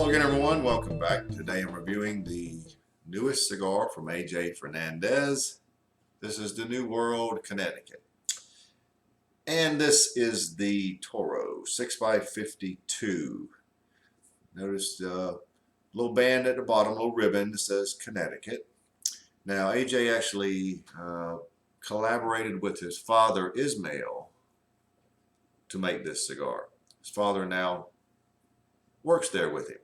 Hello again, everyone. Welcome back. Today I'm reviewing the newest cigar from AJ Fernandez. This is the New World Connecticut. And this is the Toro 6x52. Notice the little band at the bottom, little ribbon that says Connecticut. Now, AJ actually collaborated with his father, Ismail, to make this cigar. His father now works there with him.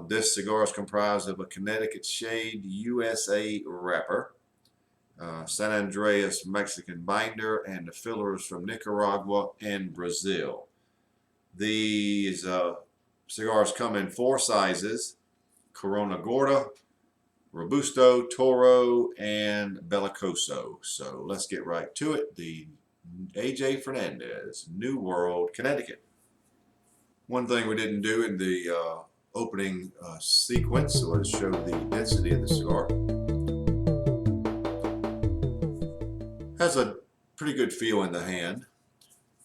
This cigar is comprised of a Connecticut Shade USA wrapper, San Andreas Mexican binder, and the fillers from Nicaragua and Brazil. These cigars come in 4 sizes: Corona Gorda, Robusto, Toro, and Bellicoso. So let's get right to it. The AJ Fernandez New World Connecticut. One thing we didn't do in the opening sequence was show the density of the cigar. Has a pretty good feel in the hand.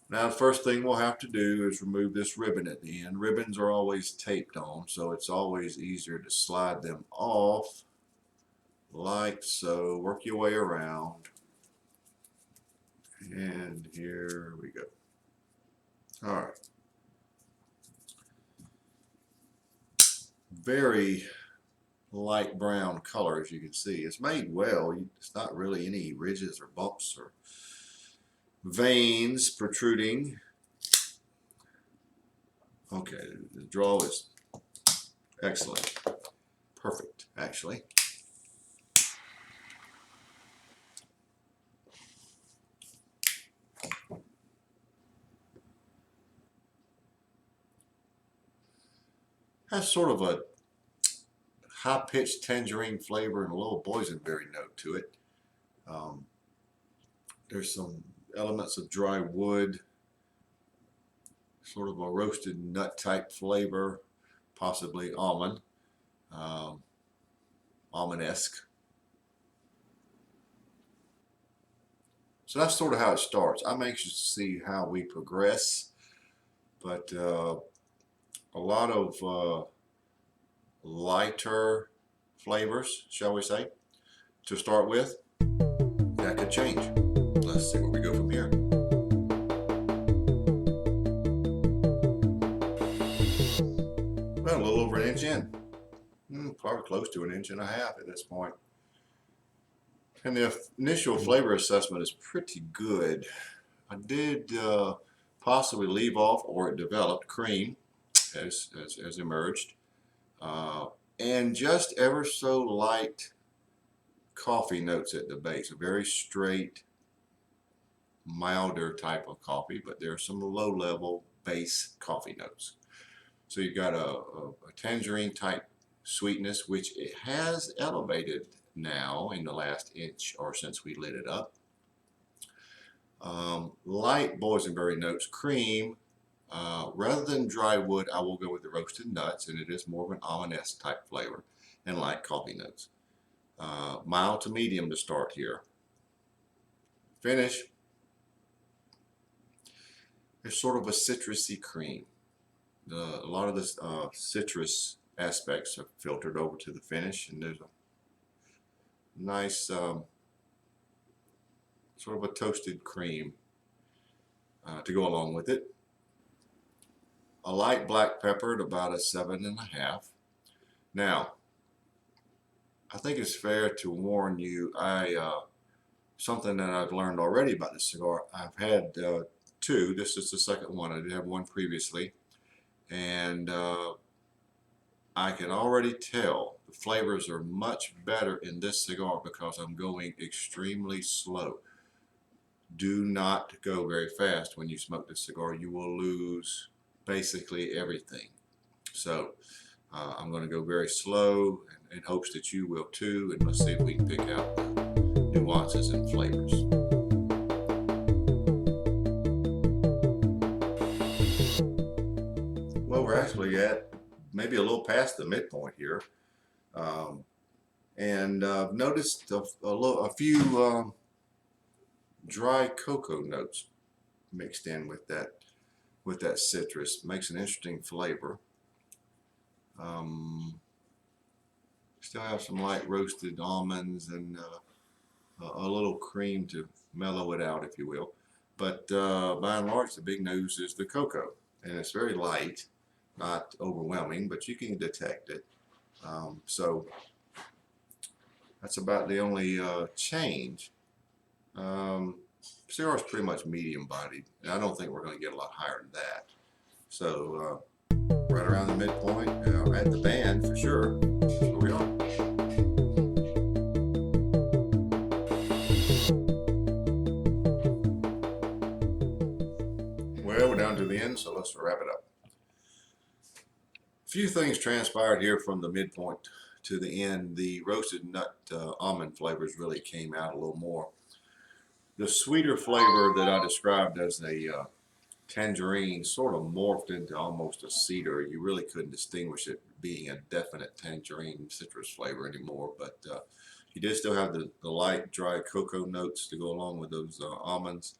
Now the first thing we'll have to do is remove this ribbon at the end. Ribbons are always taped on, so it's always easier to slide them off like so. Work your way around. And here we go. Alright. Very light brown color, as you can see. It's made well. It's not really any ridges or bumps or veins protruding. Okay, the draw is excellent. Perfect, actually. Has sort of a high-pitched tangerine flavor and a little boysenberry note to it. There's some elements of dry wood, sort of a roasted nut type flavor, possibly almond, almond-esque. So that's sort of how it starts. I'm anxious to see how we progress, but a lot of lighter flavors, shall we say, to start with. That could change. Let's see where we go from here. Well, a little over an inch in. Probably close to an inch and a half at this point. And the initial flavor assessment is pretty good. I did possibly leave off, or it developed, cream has emerged. And just ever so light coffee notes at the base. A very straight, milder type of coffee, but there are some low-level base coffee notes. So you've got a tangerine type sweetness, which it has elevated now in the last inch or since we lit it up. Light boysenberry notes, cream. Rather than dry wood, I will go with the roasted nuts, and it is more of an almond-esque type flavor, and light coffee notes. Mild to medium to start here. Finish. There's sort of a citrusy cream. A lot of the citrus aspects are filtered over to the finish, and there's a nice sort of a toasted cream to go along with it. A light black pepper at about a 7.5. Now, I think it's fair to warn you, something that I've learned already about this cigar. I've had 2. This is the second one. I did have one previously, and I can already tell the flavors are much better in this cigar because I'm going extremely slow. Do not go very fast when you smoke this cigar. You will lose basically everything. So I'm going to go very slow in hopes that you will too, and let's see if we can pick out the nuances and flavors. Well, we're actually at maybe a little past the midpoint here, and I've noticed a few dry cocoa notes mixed in with that citrus. Makes an interesting flavor. Still have some light roasted almonds and a little cream to mellow it out, if you will. But by and large, the big news is the cocoa. And it's very light, not overwhelming, but you can detect it. So that's about the only change. Cigar is pretty much medium bodied, and I don't think we're going to get a lot higher than that. So right around the midpoint, at the band for sure. Here we are. Well, we're down to the end, so let's wrap it up. A few things transpired here from the midpoint to the end. The roasted nut almond flavors really came out a little more. The sweeter flavor that I described as a tangerine sort of morphed into almost a cedar. You really couldn't distinguish it being a definite tangerine citrus flavor anymore, but you did still have the light dry cocoa notes to go along with those almonds.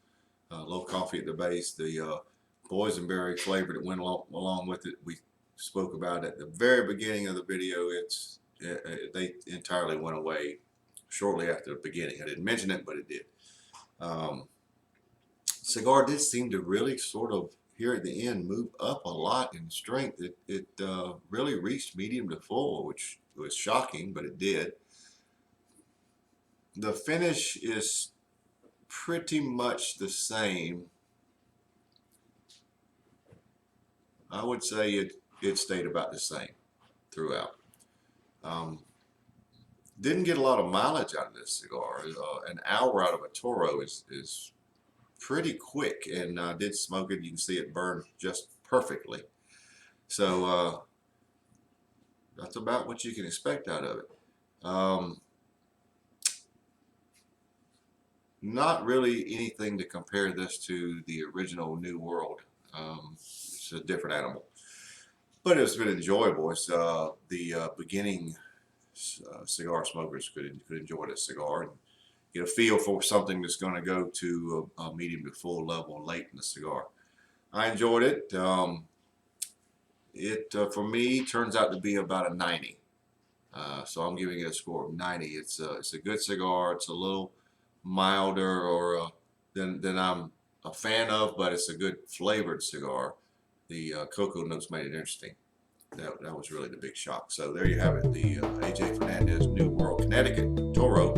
Low coffee at the base, the boysenberry flavor that went along with it. We spoke about at the very beginning of the video. They entirely went away shortly after the beginning. I didn't mention it, but it did. Cigar did seem to really sort of here at the end move up a lot in strength. It really reached medium to full, which was shocking, but it did. The finish is pretty much the same. I would say it stayed about the same throughout. Didn't get a lot of mileage out of this cigar. An hour out of a Toro is pretty quick, and I did smoke it. You can see it burn just perfectly. So that's about what you can expect out of it. Not really anything to compare this to the original New World. It's a different animal, but it's been enjoyable. It's the beginning cigar smokers could enjoy this cigar and get a feel for something that's going to go to a medium to full level late in the cigar. I enjoyed it. For me turns out to be about a 90. So I'm giving it a score of 90. It's a good cigar. It's a little milder than I'm a fan of, but it's a good flavored cigar. The cocoa notes made it interesting. That was really the big shock. So there you have it, the A.J. Fernandez New World Connecticut Toro.